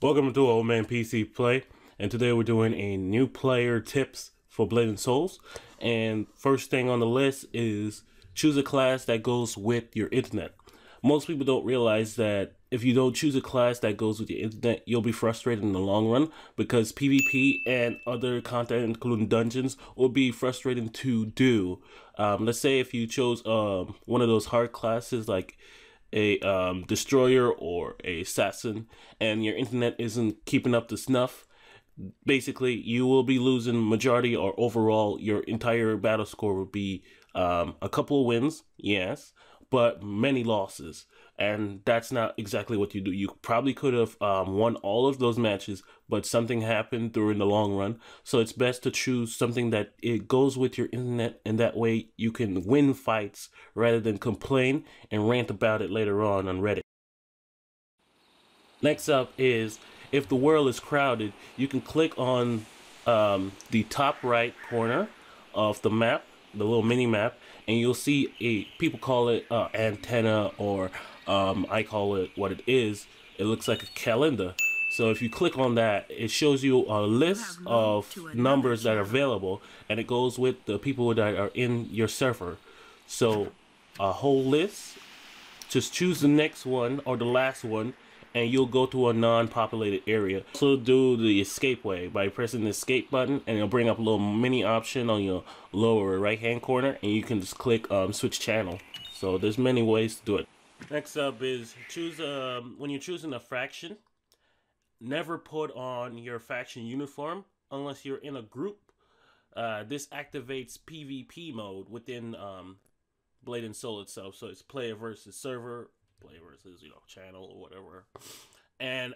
Welcome to Old Man PC Play, and today we're doing a new player tips for Blade & Souls. And first thing on the list is choose a class that goes with your internet. Most people don't realize that if you don't choose a class that goes with your internet, you'll be frustrated in the long run because PvP and other content, including dungeons, will be frustrating to do. Let's say if you chose one of those hard classes like a destroyer or a assassin and your internet isn't keeping up to snuff, basically you will be losing majority, or overall your entire battle score will be a couple of wins, yes, but many losses. And that's not exactly what you do. You probably could have won all of those matches, but something happened during the long run. So it's best to choose something that it goes with your internet, and that way you can win fights rather than complain and rant about it later on Reddit. Next up is, if the world is crowded, you can click on the top right corner of the map, the little mini map, and you'll see people call it antenna, or I call it what it is. It looks like a calendar. So if you click on that, it shows you a list of numbers that are available, and it goes with the people that are in your server. So a whole list, just choose the next one or the last one, and you'll go to a non-populated area. So do the escape way by pressing the escape button, and it'll bring up a little mini option on your lower right hand corner, and you can just click switch channel. So there's many ways to do it. Next up is choose when you're choosing a faction, never put on your faction uniform unless you're in a group. This activates PvP mode within Blade & Soul itself. So it's player versus server, player versus channel or whatever. And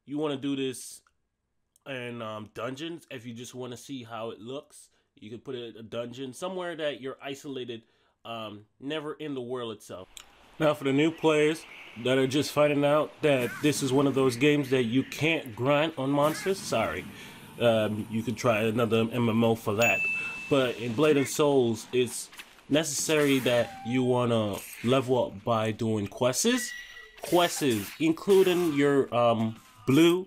you want to do this in dungeons. If you just want to see how it looks, you can put it in a dungeon somewhere that you're isolated, never in the world itself. Now for the new players that are just finding out that this is one of those games that you can't grind on monsters, sorry. You could try another MMO for that. But in Blade & Souls, it's necessary that you want to level up by doing quests, including your blue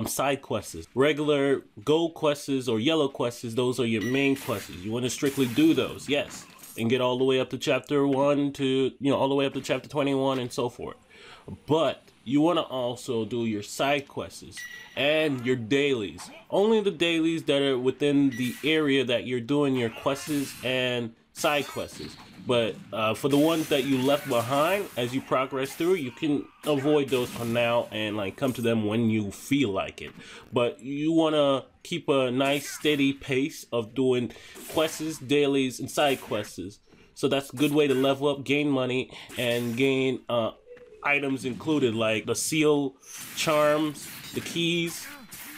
side quests. Regular gold quests or yellow quests, those are your main quests. You want to strictly do those, yes, and get all the way up to chapter 1 to all the way up to chapter 21 and so forth. But you want to also do your side quests and your dailies. Only the dailies that are within the area that you're doing your quests and side quests. But for the ones that you left behind as you progress through, you can avoid those for now and come to them when you feel like it. But you want to keep a nice steady pace of doing quests, dailies, and side quests. So that's a good way to level up, gain money, and gain items included, like the seal charms, the keys,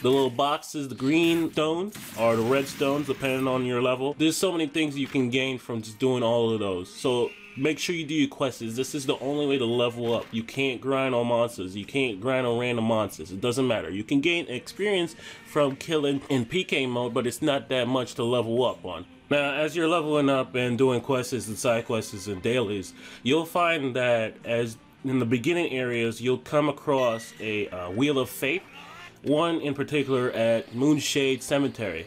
the little boxes, the green stones or the red stones, depending on your level. There's so many things you can gain from just doing all of those. So make sure you do your quests. This is the only way to level up. You can't grind on monsters. You can't grind on random monsters. It doesn't matter. You can gain experience from killing in PK mode, but it's not that much to level up on. Now, as you're leveling up and doing quests and side quests and dailies, you'll find that as in the beginning areas, you'll come across a Wheel of Fate. One in particular at Moonshade Cemetery.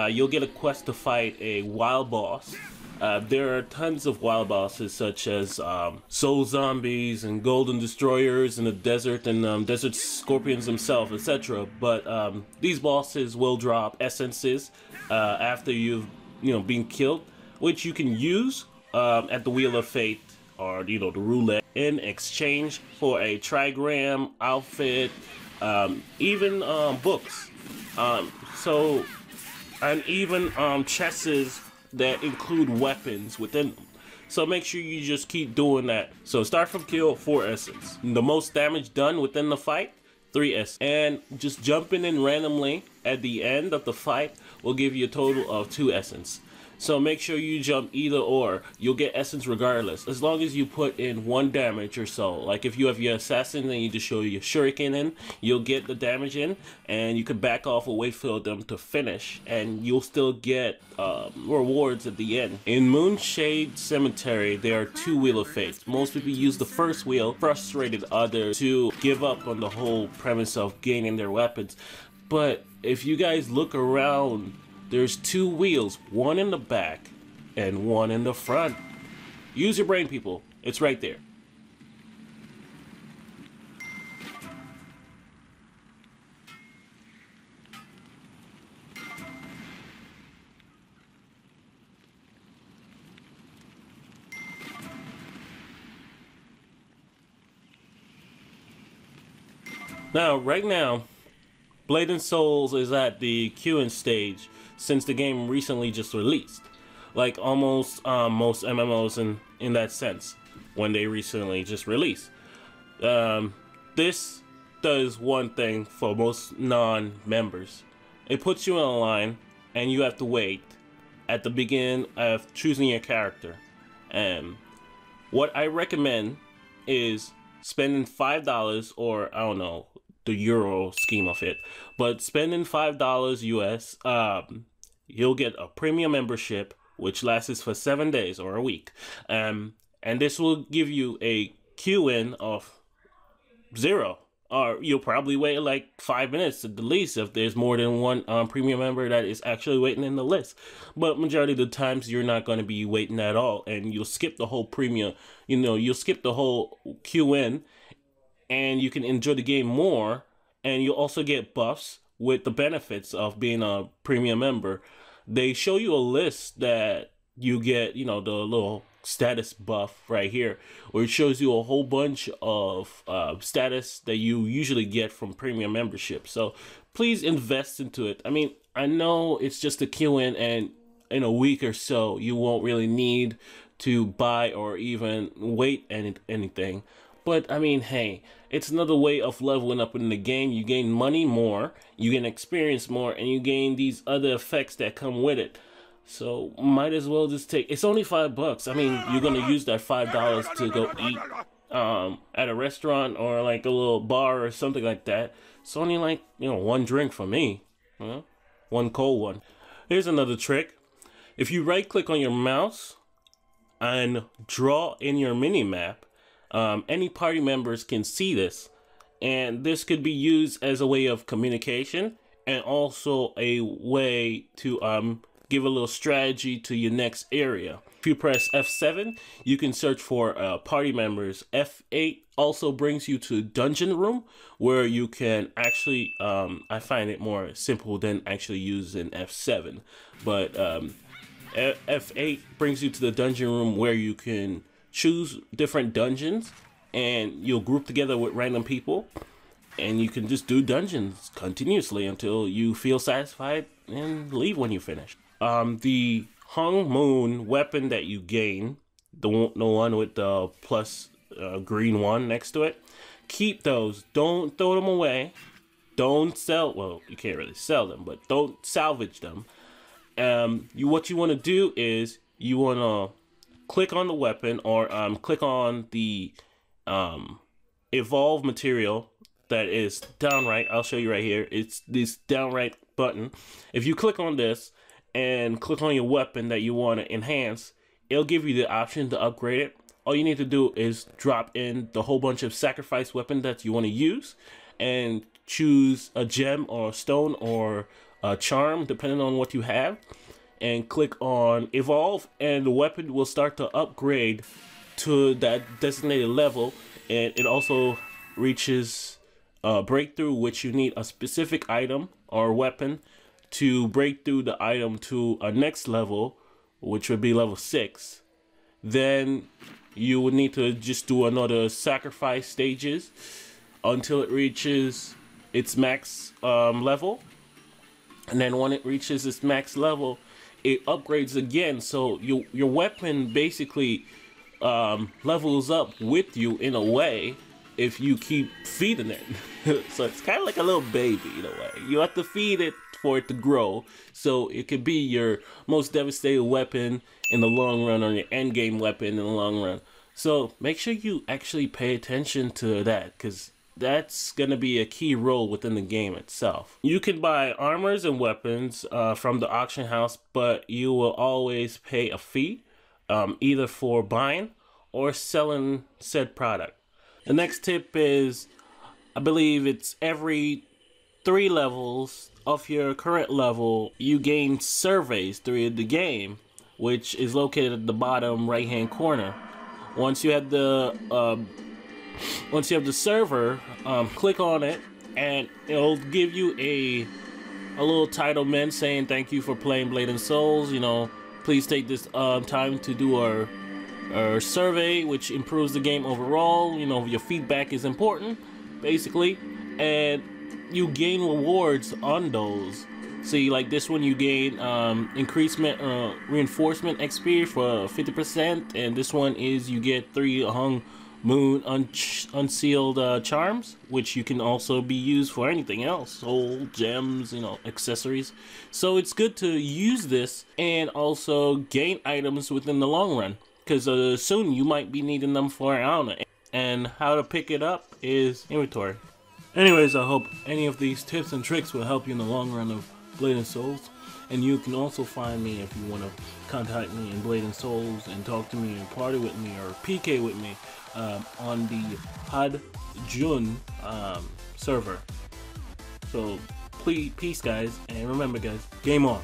You'll get a quest to fight a wild boss. There are tons of wild bosses such as soul zombies and golden destroyers in the desert, and desert scorpions themselves, etc. But these bosses will drop essences after you've been killed, which you can use at the Wheel of Fate, or the roulette, in exchange for a trigram outfit, even books, and even chests that include weapons within them. So make sure you just keep doing that. So start from kill, 4 essence. The most damage done within the fight, 3 essence. And just jumping in randomly at the end of the fight will give you a total of 2 essence. So make sure you jump either or. You'll get essence regardless. As long as you put in 1 damage or so. Like if you have your assassin and you just show your shuriken in, you'll get the damage in. And you can back off or wait for them to finish. And you'll still get rewards at the end. In Moonshade Cemetery, there are 2 Wheel of Fate. Most people use the first wheel, frustrated others to give up on the whole premise of gaining their weapons. But if you guys look around, there's 2 wheels, 1 in the back and 1 in the front. Use your brain, people. It's right there. Now, right now, Blade and Souls is at the queuing stage since the game recently just released. Like almost most MMOs in that sense, when they recently just released. This does one thing for most non-members. It puts you in a line and you have to wait at the beginning of choosing your character. And what I recommend is spending $5, or I don't know, the euro scheme of it, but spending $5 US, you'll get a premium membership which lasts for 7 days or a week, and this will give you a queue-in of 0, or you'll probably wait like 5 minutes at the least if there's more than one premium member that is actually waiting in the list. But majority of the times you're not going to be waiting at all, and you'll skip the whole premium, you'll skip the whole queue-in, and you can enjoy the game more, and you'll also get buffs with the benefits of being a premium member. They show you a list that you get, the little status buff right here, where it shows you a whole bunch of status that you usually get from premium membership. So please invest into it. I mean, I know it's just a queue-in, and in a week or so, you won't really need to buy or even wait anything. But I mean, hey, it's another way of leveling up in the game. You gain money more, you gain experience more, and you gain these other effects that come with it. So might as well just take. It's only $5. I mean, you're gonna use that $5 to go eat at a restaurant or like a little bar or something like that. It's only like 1 drink for me, one cold one. Here's another trick. If you right click on your mouse and draw in your mini map, any party members can see this, and this could be used as a way of communication and also a way to give a little strategy to your next area. If you press F7, you can search for party members. F8 also brings you to dungeon room, where you can actually I find it more simple than actually using F7, but F8 brings you to the dungeon room where you can choose different dungeons, and you'll group together with random people, and you can just do dungeons continuously until you feel satisfied and leave when you finish. The Hung Moon weapon that you gain, the one with the plus green one next to it, keep those. Don't throw them away. Don't sell. Well, you can't really sell them, but don't salvage them. What you want to do is you want to click on the weapon, or click on the evolve material that is down right. I'll show you right here. It's this down right button. If you click on this and click on your weapon that you want to enhance, it'll give you the option to upgrade it. All you need to do is drop in the whole bunch of sacrifice weapon that you want to use, and choose a gem or a stone or a charm depending on what you have, and click on evolve, and the weapon will start to upgrade to that designated level. And it also reaches breakthrough, which you need a specific item or weapon to break through the item to a next level, which would be level 6. Then you would need to just do another sacrifice stages until it reaches its max level, and then when it reaches its max level, it upgrades again. So your weapon basically levels up with you in a way, if you keep feeding it. So it's kind of like a little baby in a way. You have to feed it for it to grow, so it could be your most devastating weapon in the long run, or your end game weapon in the long run. So make sure you actually pay attention to that, because that's going to be a key role within the game itself. You can buy armors and weapons from the auction house, but you will always pay a fee, either for buying or selling said product. The next tip is, I believe it's every 3 levels of your current level, you gain surveys through the game, which is located at the bottom right hand corner. Once you have the server, click on it, and it'll give you a little title meant saying thank you for playing Blade and Souls. You know, please take this time to do our survey, which improves the game overall. You know, your feedback is important, basically, and you gain rewards on those. See, like this one, you gain reinforcement XP for 50%, and this one is you get 3 Hung Moon unsealed charms, which you can also be used for anything else, soul, gems, you know, accessories. So it's good to use this and also gain items within the long run, because soon you might be needing them for, I don't know. And how to pick it up is inventory. Anyways, I hope any of these tips and tricks will help you in the long run of Blade and Souls. And you can also find me if you want to contact me in Blade and Souls and talk to me and party with me or PK with me on the Hadjun server. So please, peace guys, and remember guys, game on.